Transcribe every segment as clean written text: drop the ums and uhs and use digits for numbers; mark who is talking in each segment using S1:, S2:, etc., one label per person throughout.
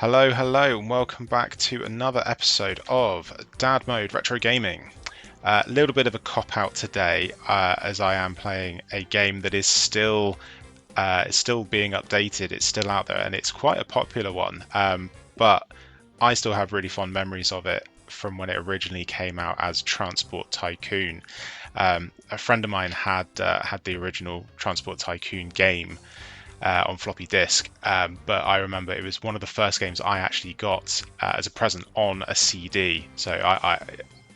S1: Hello, hello, and welcome back to another episode of Dad Mode Retro Gaming. A little bit of a cop-out today, as I am playing a game that is still being updated. It's still out there, and it's quite a popular one. But I still have really fond memories of it from when it originally came out as Transport Tycoon. A friend of mine had the original Transport Tycoon game on floppy disk, but I remember it was one of the first games I actually got as a present on a CD. So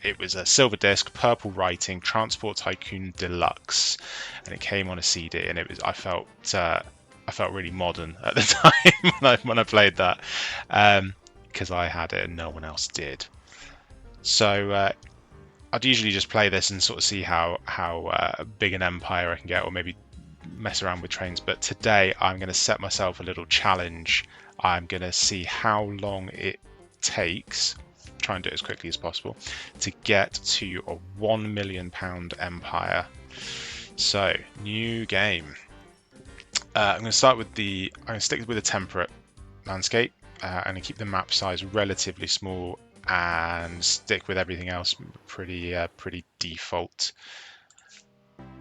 S1: it was a silver disc, purple writing, Transport Tycoon Deluxe, and it came on a CD. And I felt really modern at the time when I played that, because I had it and no one else did. So I'd usually just play this and sort of see how big an empire I can get, or maybe mess around with trains. But today I'm going to set myself a little challenge. I'm going to see how long it takes, try and do it as quickly as possible, to get to a £1 million empire. So new game. I'm going to start with I'm going to stick with a temperate landscape. I'm going to keep the map size relatively small and stick with everything else pretty default.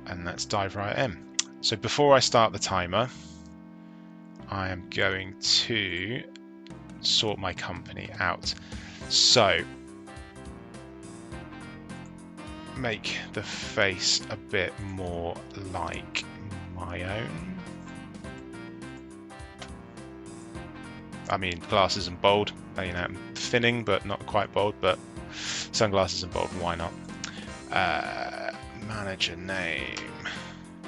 S1: And let's dive right in. So before I start the timer, I am going to sort my company out. So make the face a bit more like my own. I mean, glasses and bold. You know, thinning, but not quite bold. But sunglasses and bold. Why not? Manager name.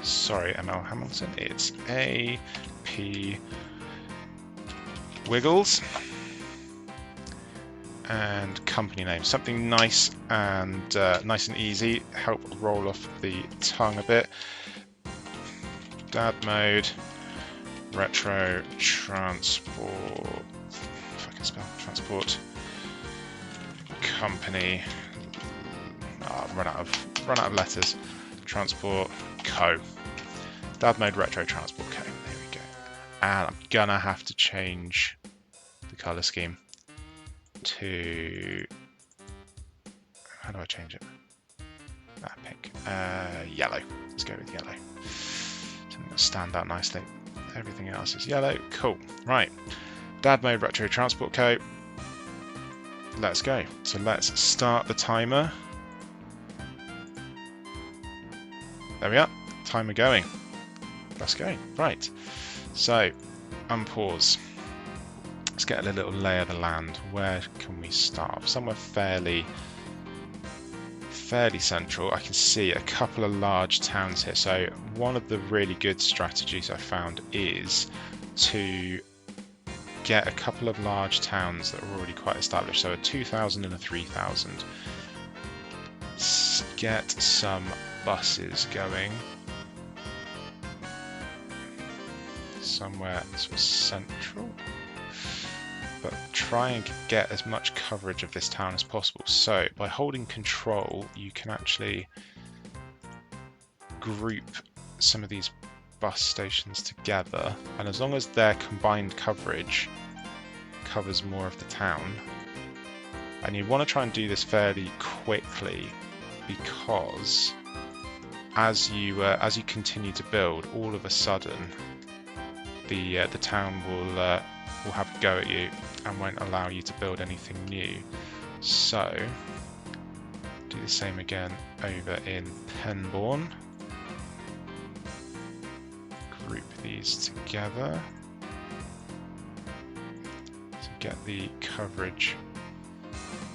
S1: Sorry, ML Hamilton. It's AP Wiggles. And company name. Something nice and easy. Help roll off the tongue a bit. Dad Mode Retro Transport. If I can spell Transport Company. I've run out of letters. Transport Co. Dad Mode Retro Transport Co. There we go. And I'm gonna have to change the color scheme to, how do I change it? Pink. Yellow. Let's go with yellow. Something that'll stand out nicely. Everything else is yellow. Cool. Right. Dad Mode Retro Transport Co. Let's go. So let's start the timer. There we are. Timer going. Let's go. Right. So, unpause. Let's get a little lay of the land. Where can we start? Somewhere fairly central. I can see a couple of large towns here. So one of the really good strategies I found is to get a couple of large towns that are already quite established. So a 2,000 and a 3,000. Get some buses going somewhere sort of central, but try and get as much coverage of this town as possible. So by holding control, you can actually group some of these bus stations together, and as long as their combined coverage covers more of the town, and you want to try and do this fairly quickly, because as you continue to build, all of a sudden the town will have a go at you and won't allow you to build anything new. So do the same again over in Penbourne. Group these together to get the coverage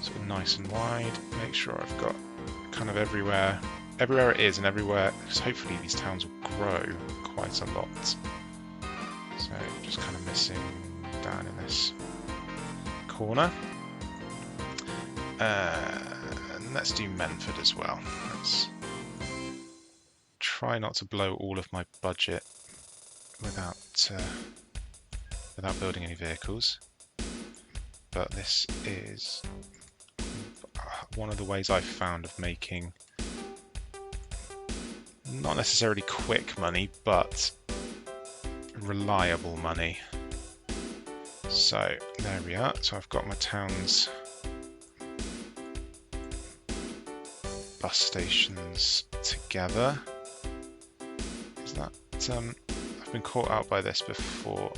S1: sort of nice and wide. Make sure I've got kind of everywhere it is, and everywhere, because hopefully these towns will grow quite a lot. So just kind of missing down in this corner. And let's do Menford as well. Let's try not to blow all of my budget without building any vehicles. But this is one of the ways I've found of making not necessarily quick money, but reliable money. So there we are. So I've got my town's bus stations together. Is that I've been caught out by this before.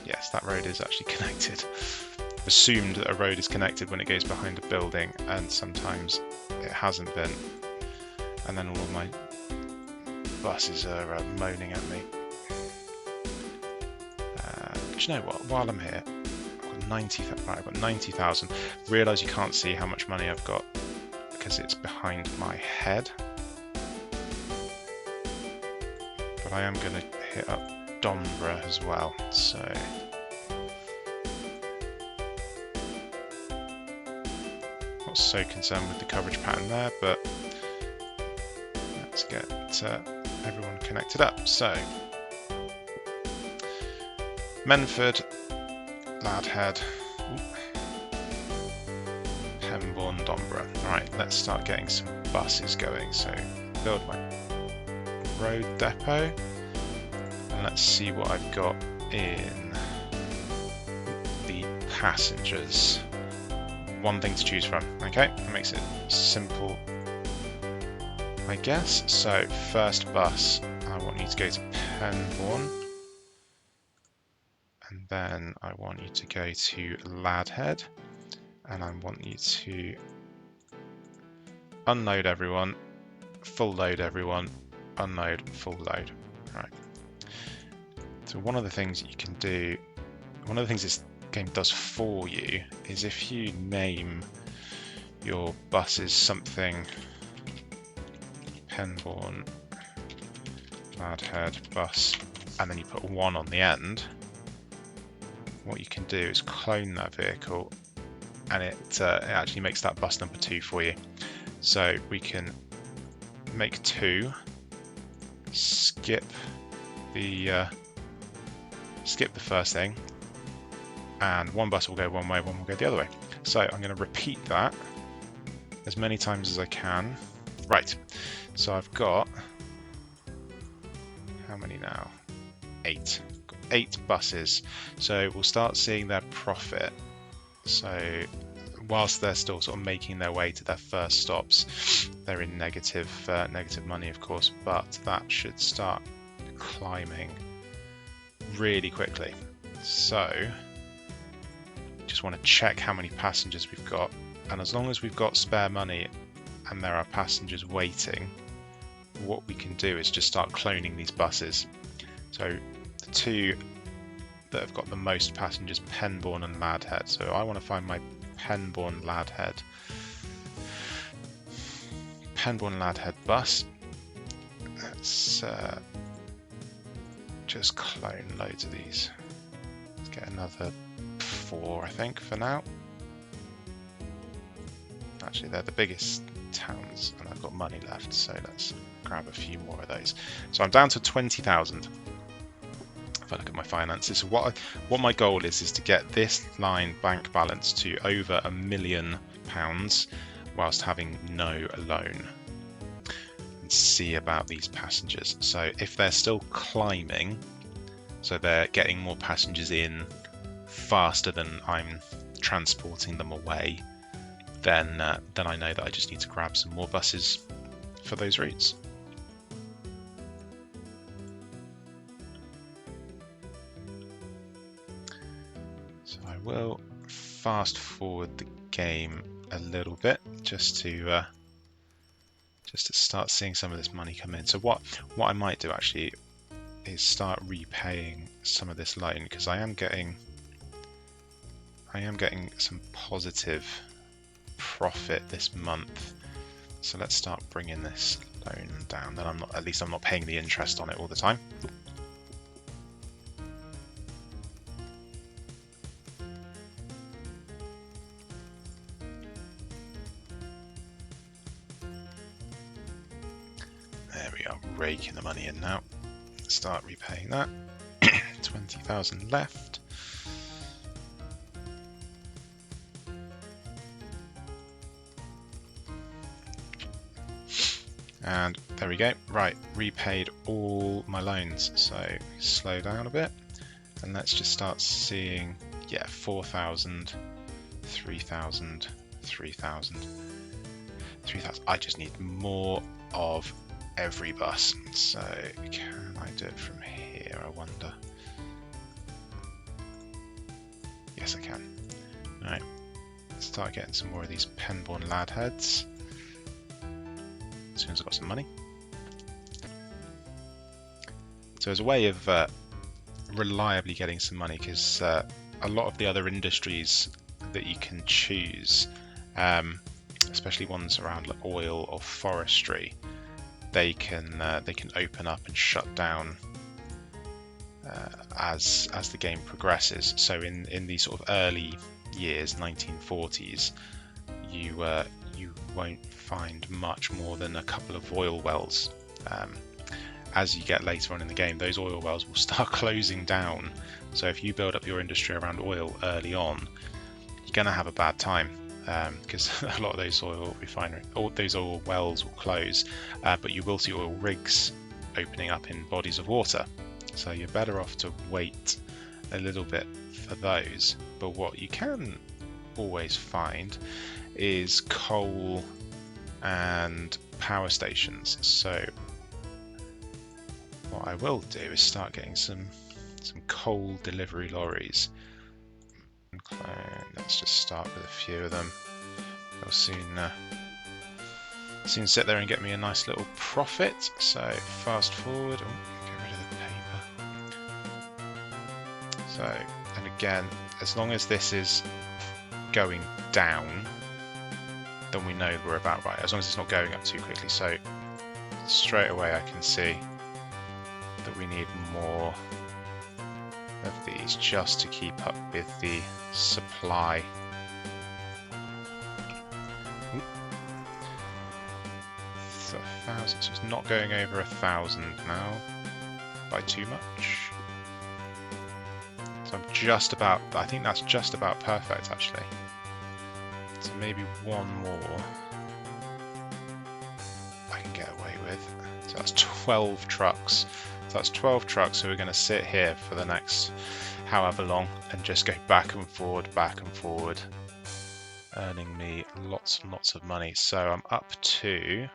S1: Yes, that road is actually connected. I've assumed that a road is connected when it goes behind a building, and sometimes it hasn't been. And then all of my buses are moaning at me. Do you know what? While I'm here, I've got 90,000. Realise you can't see how much money I've got because it's behind my head. But I am going to hit up Dombra as well, so not so concerned with the coverage pattern there, but let's get everyone connected up. So Menford, Ladhead, Pembourne, Dombra. Alright, let's start getting some buses going. So build my road depot, and let's see what I've got in the passengers. One thing to choose from. Okay, that makes it simple, I guess. So first bus, I want you to go to Pembourne, and then I want you to go to Ladhead, and I want you to unload everyone, full load everyone, unload, full load. Right. So one of the things you can do, one of the things this game does for you is if you name your buses something, Pembourne, Ladhead bus, and then you put 1 on the end, what you can do is clone that vehicle, and it actually makes that bus number 2 for you. So we can make 2, skip the first thing, and one bus will go one way, one will go the other way. So I'm going to repeat that as many times as I can. Right, so I've got, how many now? 8. Got 8 buses. So we'll start seeing their profit. So whilst they're still sort of making their way to their first stops, they're in negative money, of course, but that should start climbing really quickly. So just want to check how many passengers we've got, and as long as we've got spare money and there are passengers waiting, what we can do is just start cloning these buses. So the 2 that have got the most passengers, Pembourne and Ladhead. So I want to find my Pembourne Ladhead bus. Let's just clone loads of these. Let's get another 4, I think, for now. Actually, they're the biggest towns, and I've got money left, so let's grab a few more of those. So I'm down to 20,000. If I look at my finances, what my goal is to get this line bank balance to over £1 million whilst having no loan, and see about these passengers. So if they're still climbing, so they're getting more passengers in faster than I'm transporting them away, then I know that I just need to grab some more buses for those routes. So I will fast forward the game a little bit just to start seeing some of this money come in. So what I might do actually is start repaying some of this loan, because I am getting some positive profit this month. So let's start bringing this loan down. Then I'm not paying the interest on it all the time. There we are, raking the money in now. Start repaying that. 20,000 left. And There we go. Right, repaid all my loans. So slow down a bit and let's just start seeing, yeah, 4,000, 3,000, 3,000, 3,000. I just need more of every bus. So can I do it from here, I wonder? Yes, I can. All right, let's start getting some more of these Penborn lad heads as soon as I've got some money. So as a way of reliably getting some money, because a lot of the other industries that you can choose, especially ones around like oil or forestry, they can open up and shut down as the game progresses. So in these sort of early years, 1940s, you won't find much more than a couple of oil wells. As you get later on in the game, those oil wells will start closing down. So if you build up your industry around oil early on, you're going to have a bad time, because a lot of those oil wells will close, but you will see oil rigs opening up in bodies of water. So you're better off to wait a little bit for those. But what you can always find is coal and power stations. So what I will do is start getting some coal delivery lorries. Let's just start with a few of them. They'll soon sit there and get me a nice little profit. So fast forward. Oh, get rid of the paper. So, and again, as long as this is going down, then we know we're about right. As long as it's not going up too quickly. So straight away I can see that we need more of these just to keep up with the supply. Ooh. So 1,000, so it's not going over 1,000 now by too much. So I'm just about, I think that's just about perfect actually. So maybe one more I can get away with. So that's 12 trucks. So that's 12 trucks, so we're going to sit here for the next however long and just go back and forward, earning me lots and lots of money. So I'm up to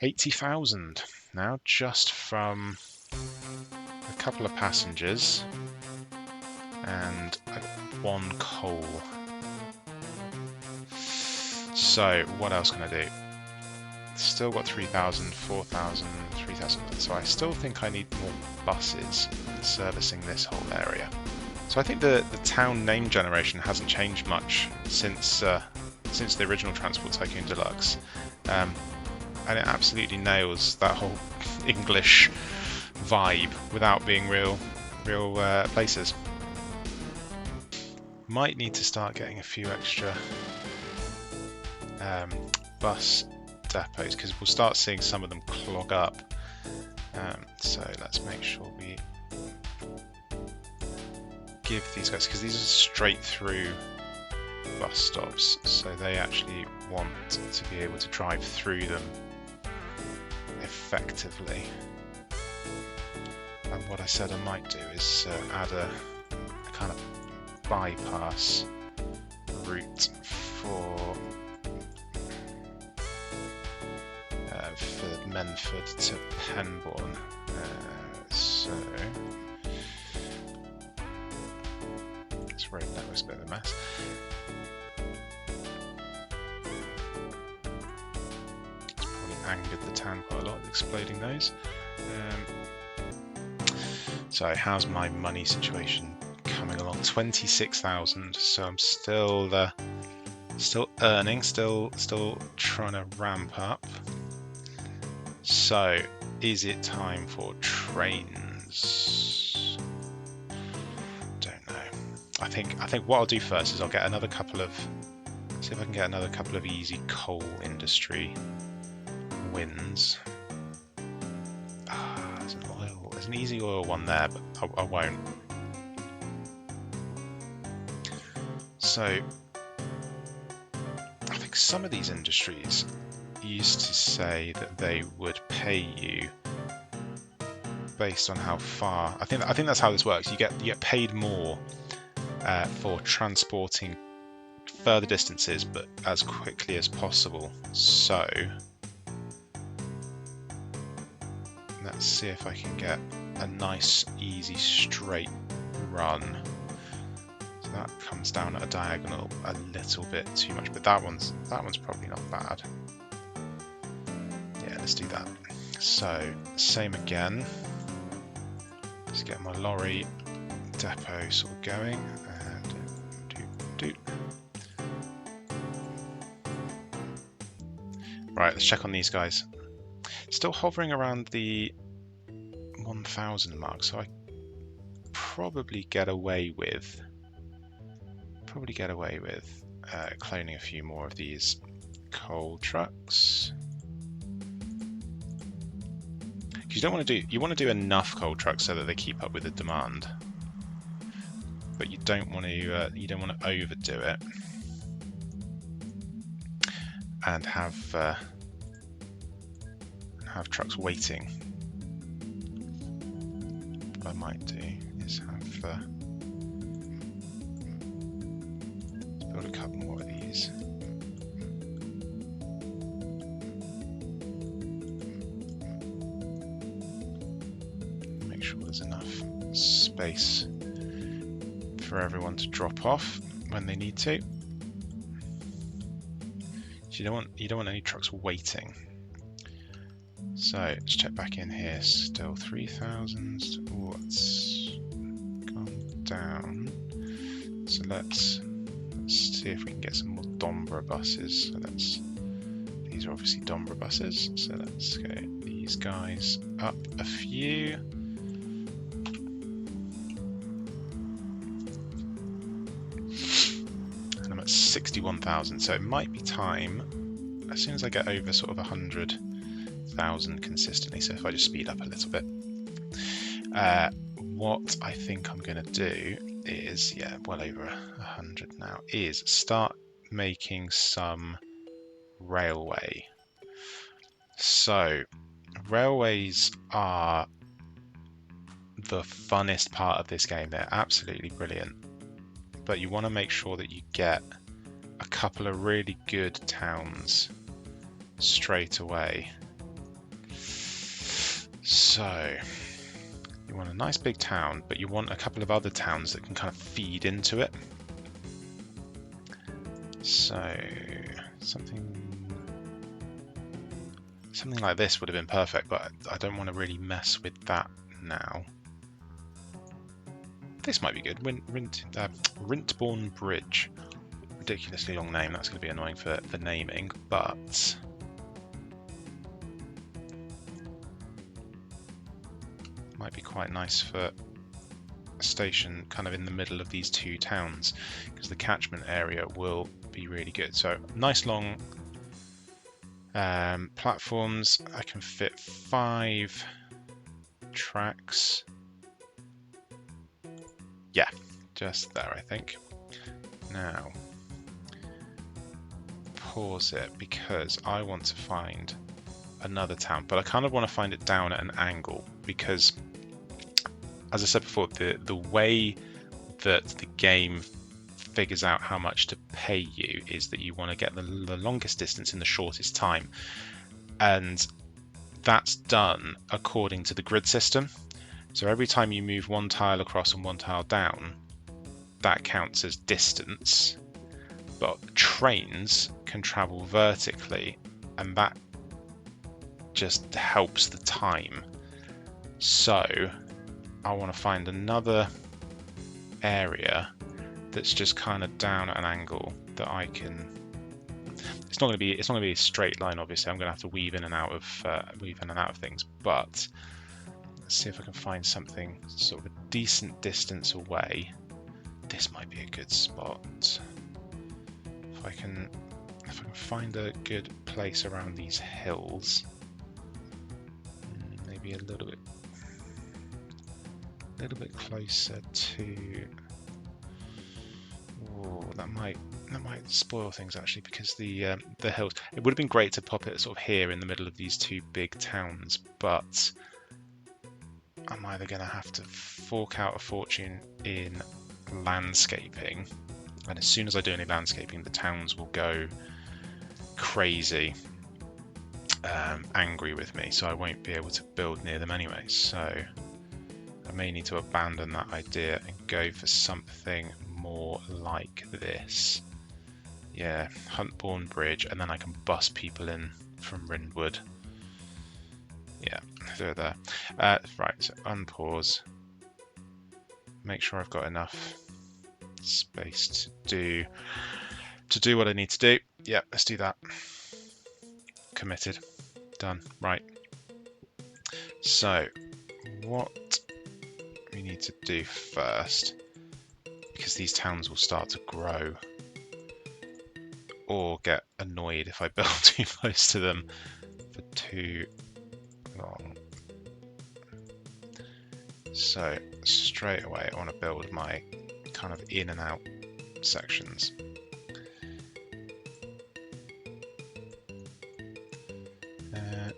S1: 80,000 now, just from a couple of passengers and one coal. So what else can I do? Still got 3,000, 4,000, 3,000, so I still think I need more buses servicing this whole area. So I think the town name generation hasn't changed much since the original Transport Tycoon Deluxe, and it absolutely nails that whole English vibe without being real places. Might need to start getting a few extra bus depots, because we'll start seeing some of them clog up. So let's make sure we give these guys, because these are straight through bus stops, so they actually want to be able to drive through them effectively. And what I said I might do is add a kind of bypass route for Menford to Penborn. So this road network's a bit of a mess. It's probably angered the town quite a lot, exploding those. So how's my money situation coming along? 26,000. So I'm still earning, still trying to ramp up. So, is it time for trains? Don't know. I think what I'll do first is I'll get another couple of, see if I can get another couple of easy coal industry wins. There's an easy oil one there, but I won't. So, I think some of these industries used to say that they would pay you based on how far. I think that's how this works. You get paid more for transporting further distances, but as quickly as possible. So let's see if I can get a nice, easy, straight run. So that comes down at a diagonal a little bit too much, but that one's probably not bad. Yeah, let's do that. So same again. Let's get my lorry depot sort of going. Right, let's check on these guys. Still hovering around the 1,000 mark, so I probably get away with cloning a few more of these coal trucks. Because you want to do enough coal trucks so that they keep up with the demand, but you don't want to overdo it and have trucks waiting. What I might do is have let's build a couple more of these. Make sure there's enough space for everyone to drop off when they need to. So you don't want any trucks waiting. So let's check back in here. Still 3,000. What's gone down? So let's see if we can get some more Dombra buses. So these are obviously Dombra buses. So let's get these guys up a few. And I'm at 61,000. So it might be time, as soon as I get over sort of 100,000 consistently, so if I just speed up a little bit, what I think I'm going to do is, yeah, well over 100 now, is start making some railway. So railways are the funnest part of this game. They're absolutely brilliant, but you want to make sure that you get a couple of really good towns straight away. So you want a nice big town, but you want a couple of other towns that can kind of feed into it. So something like this would have been perfect, but I don't want to really mess with that now. This might be good. Rintbourne Bridge. Ridiculously long name. That's going to be annoying for naming, but might be quite nice for a station kind of in the middle of these two towns, because the catchment area will be really good. So nice long platforms. I can fit 5 tracks. Yeah, just there, I think. Now pause it, because I want to find another town, but I kind of want to find it down at an angle, because as I said before, the way that the game figures out how much to pay you is that you want to get the longest distance in the shortest time, and that's done according to the grid system. So every time you move one tile across and one tile down, that counts as distance. But trains can travel vertically, and that just helps the time. So I want to find another area that's just kind of down at an angle that I can. It's not going to be a straight line. Obviously, I'm going to have to weave in and out of things. But let's see if I can find something sort of a decent distance away. This might be a good spot. If I can find a good place around these hills, maybe a little bit closer to. Oh, that might That might spoil things actually, because the hills. It would have been great to pop it sort of here in the middle of these two big towns, but I'm either going to have to fork out a fortune in landscaping, and as soon as I do any landscaping, the towns will go crazy, angry with me, so I won't be able to build near them anyway. So I may need to abandon that idea and go for something more like this. Yeah, Huntbourne Bridge, and then I can bus people in from Rindwood. Yeah, they're there. Right, so unpause. Make sure I've got enough space to do what I need to do. Yeah, let's do that. Committed. Done. Right. So, what we need to do first, because these towns will start to grow or get annoyed if I build too close to them for too long. So straight away I want to build my kind of in and out sections.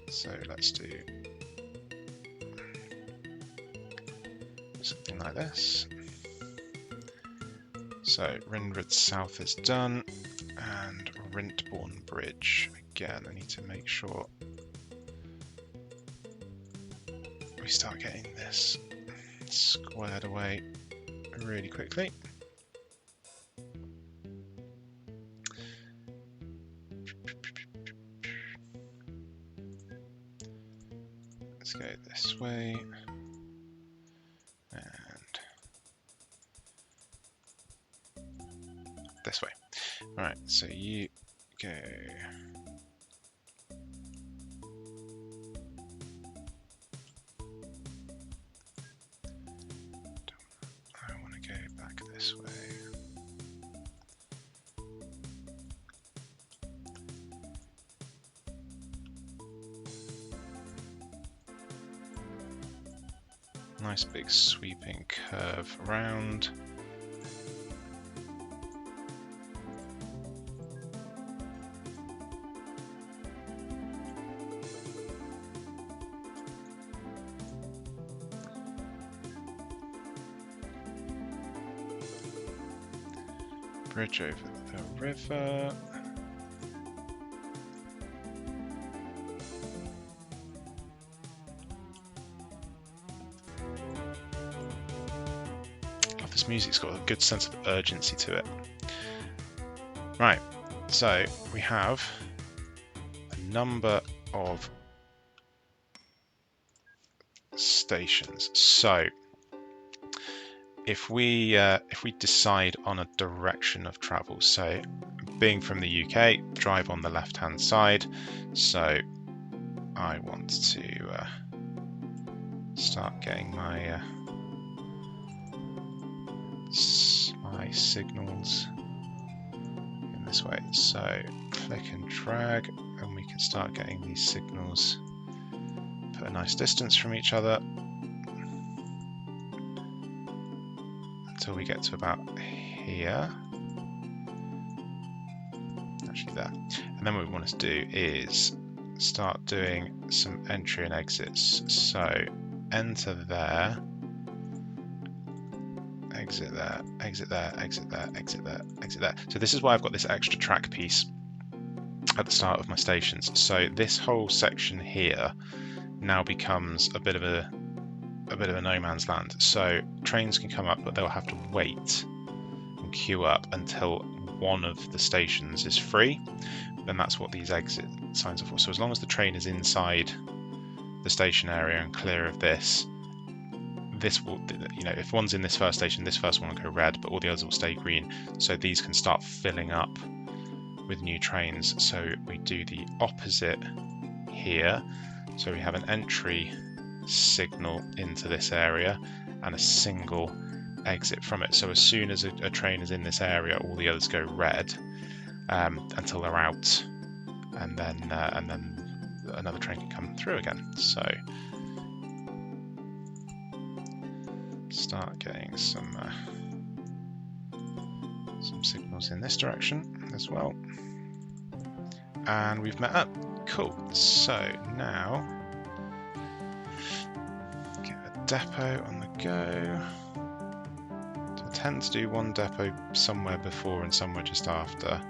S1: So let's do something like this. So Rindwood South is done, and Rintbourne Bridge. Again, I need to make sure we start getting this squared away really quickly. Let's go this way, and this way. Right, so you go. I want to go back this way. Nice big sweeping curve around. Bridge over the river. Oh, this music's got a good sense of urgency to it. Right, so we have a number of stations. So if we decide on a direction of travel, so being from the UK, drive on the left hand side, so I want to start getting my signals in this way. So click and drag, and we can start getting these signals put a nice distance from each other until we get to about here. Actually there. And then what we want to do is start doing some entry and exits. So enter there, exit there, exit there, exit there, exit there, exit there. So this is why I've got this extra track piece at the start of my stations. So this whole section here now becomes a bit of a no man's land. So trains can come up, but they'll have to wait and queue up until one of the stations is free. Then that's what these exit signs are for. So as long as the train is inside the station area and clear of this will, you know, if one's in this first station, this first one will go red, but all the others will stay green. So these can start filling up with new trains. So we do the opposite here. So we have an entry signal into this area and a single exit from it. So as soon as a train is in this area, all the others go red until they're out, and then another train can come through again. So start getting some some signals in this direction as well. And we've met up. Cool. So now get a depot on the go. So I tend to do one depot somewhere before and somewhere just after.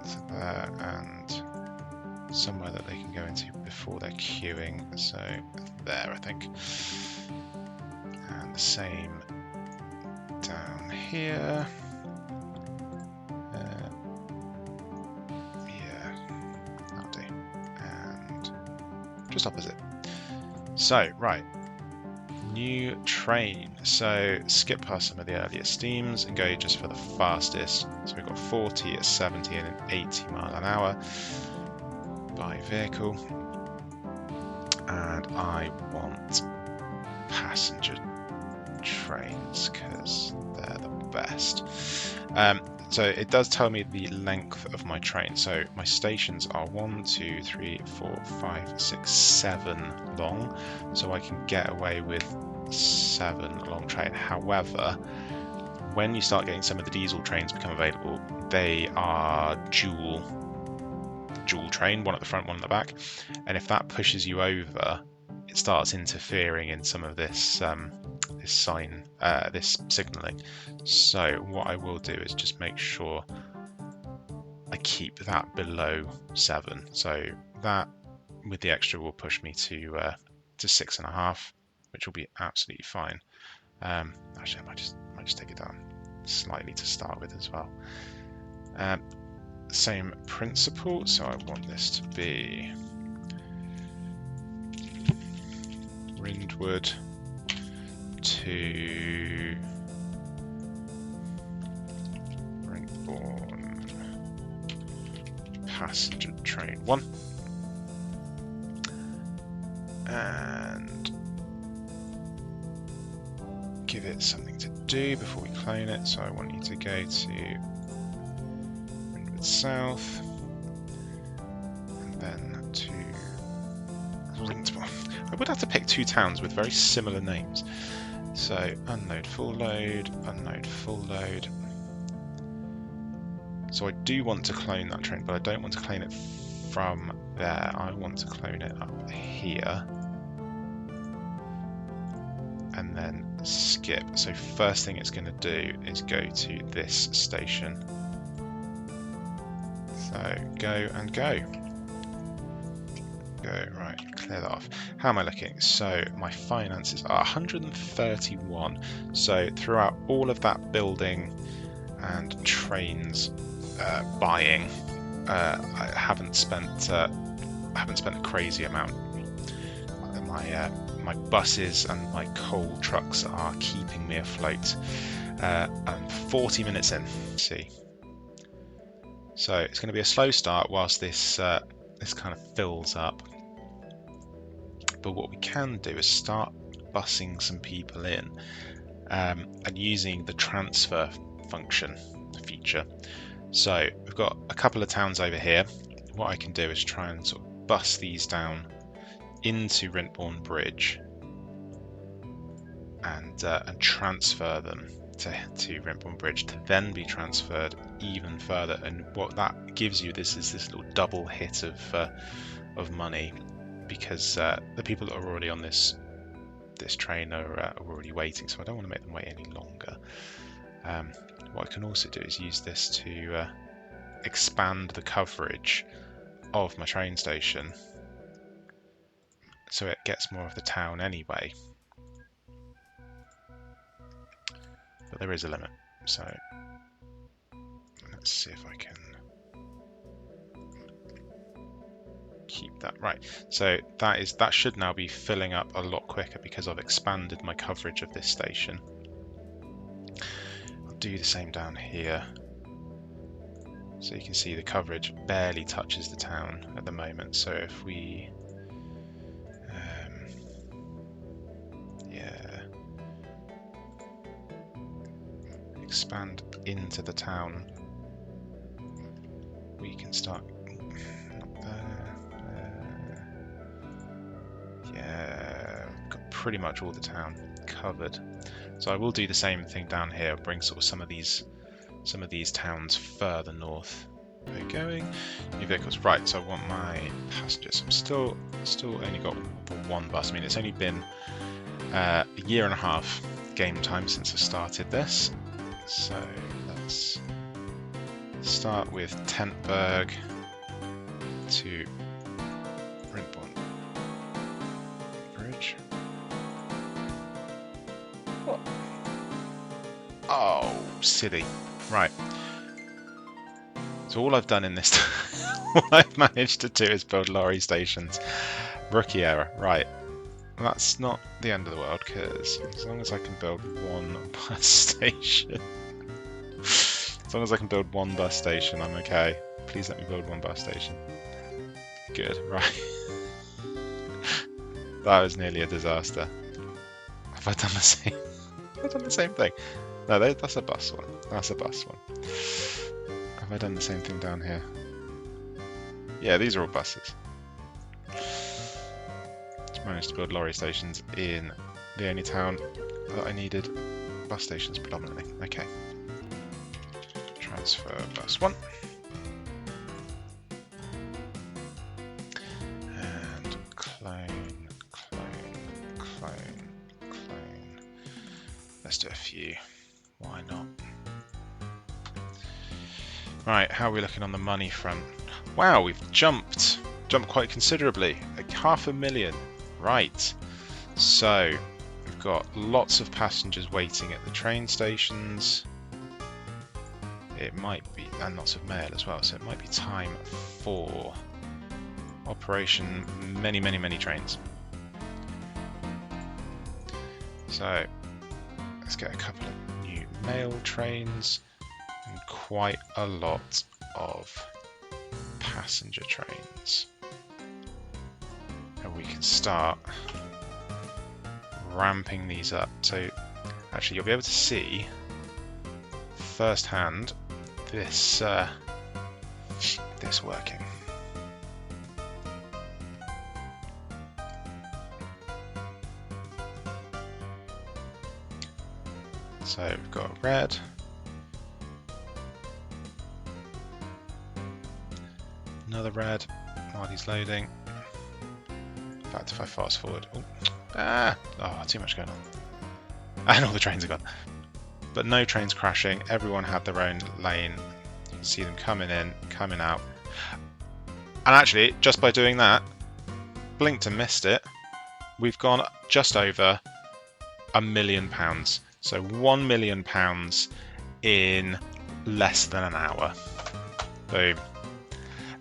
S1: So there, and somewhere that they can go into before they're queuing. So there, I think. And the same down here. Just opposite. So, right. New train. So, skip past some of the earlier steams and go just for the fastest. So, we've got 40, 70, and an 80 mile an hour by vehicle. And I want passenger trains because they're the best. So it does tell me the length of my train. So my stations are 1, 2, 3, 4, 5, 6, 7 long. So I can get away with 7 long train. However, when you start getting some of the diesel trains become available, they are dual train, one at the front, one at the back. And if that pushes you over, it starts interfering in some of this this signaling. So what I will do is just make sure I keep that below 7. So that with the extra will push me to 6.5, which will be absolutely fine. Actually, I might just take it down slightly to start with as well. Same principle. So I want this to be Rindwood to Ringbourne passenger train 1, and give it something to do before we clone it. So I want you to go to Rindwood South and then to Ringbourne. I would have to pick 2 towns with very similar names. So unload, full load, unload, full load. So I do want to clone that train, but I don't want to clone it from there. I want to clone it up here. And then skip. So first thing it's going to do is go to this station. So go and go. Right, clear that off. How am I looking? So my finances are 131. So throughout all of that building and trains buying, I haven't spent a crazy amount. My buses and my coal trucks are keeping me afloat. I'm 40 minutes in. See. So it's going to be a slow start whilst this kind of fills up. But what we can do is start bussing some people in and using the transfer function feature. So we've got a couple of towns over here. What I can do is try and sort of bus these down into Rintbourne Bridge and transfer them to Rintbourne Bridge to then be transferred even further. And what that gives you is this little double hit of money, because the people that are already on this train are already waiting, so I don't want to make them wait any longer. What I can also do is use this to expand the coverage of my train station, so it gets more of the town anyway. But there is a limit, so let's see if I can keep that right. So that should now be filling up a lot quicker because I've expanded my coverage of this station. I'll do the same down here. So you can see the coverage barely touches the town at the moment. So if we expand into the town, we can start. Got pretty much all the town covered. So I will do the same thing down here, bring sort of some of these some of these towns further north. We're going. New vehicles. Right, so I want my passengers. I'm still only got one bus. I mean, it's only been a year and a half game time since I started this. So let's start with Tentberg to Brintborn Bridge. What? Oh, silly. Right. So all I've done in this, all I've managed to do is build lorry stations. Rookie error. Right. That's not the end of the world, because as long as I can build one bus station, as long as I can build one bus station, I'm okay. Please let me build one bus station. Good. Right. That was nearly a disaster. Have I done the same? Have I done the same thing? No, that's a bus one. That's a bus one. Have I done the same thing down here? Yeah, these are all buses. Just managed to build lorry stations in the only town that I needed bus stations predominantly. Okay. Transfer bus 1. And clone. Let's do a few. Why not? Right, how are we looking on the money front? Wow, we've jumped quite considerably, like 500,000. Right, so we've got lots of passengers waiting at the train stations. It might be, and lots of mail as well, so it might be time for operation many trains. So let's get a couple of new mail trains and quite a lot of passenger trains. And we can start ramping these up. So actually you'll be able to see firsthand this working. So we've got red, another red while he's loading. In fact, if I fast forward, too much going on, and all the trains are gone. But no trains crashing. Everyone had their own lane. You can see them coming in, coming out. And actually, just by doing that, blinked and missed it. We've gone just over £1 million. So £1 million in less than an hour. Boom.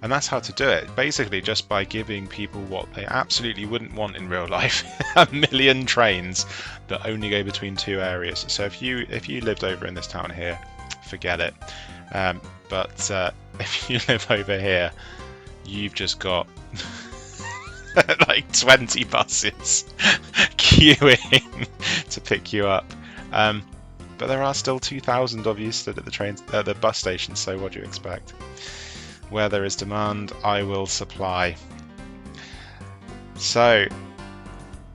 S1: And that's how to do it. Basically, just by giving people what they absolutely wouldn't want in real life. 1 million trains that only go between 2 areas. So if you lived over in this town here, forget it. But if you live over here, you've just got like 20 buses queuing to pick you up. But there are still 2,000 of you stood at the bus station, so what do you expect? Where there is demand, I will supply. So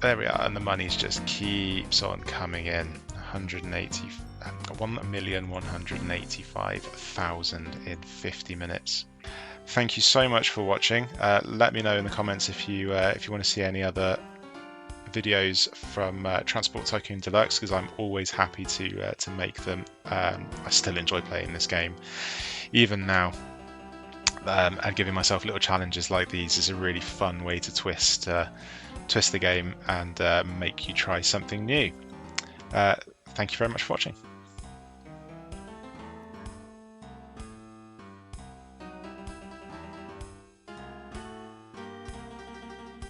S1: there we are, and the money just keeps on coming in. 1,185,000 in 50 minutes. Thank you so much for watching. Let me know in the comments if you want to see any other videos from Transport Tycoon Deluxe, because I'm always happy to make them. I still enjoy playing this game even now, and giving myself little challenges like these is a really fun way to twist the game and make you try something new. Thank you very much for watching.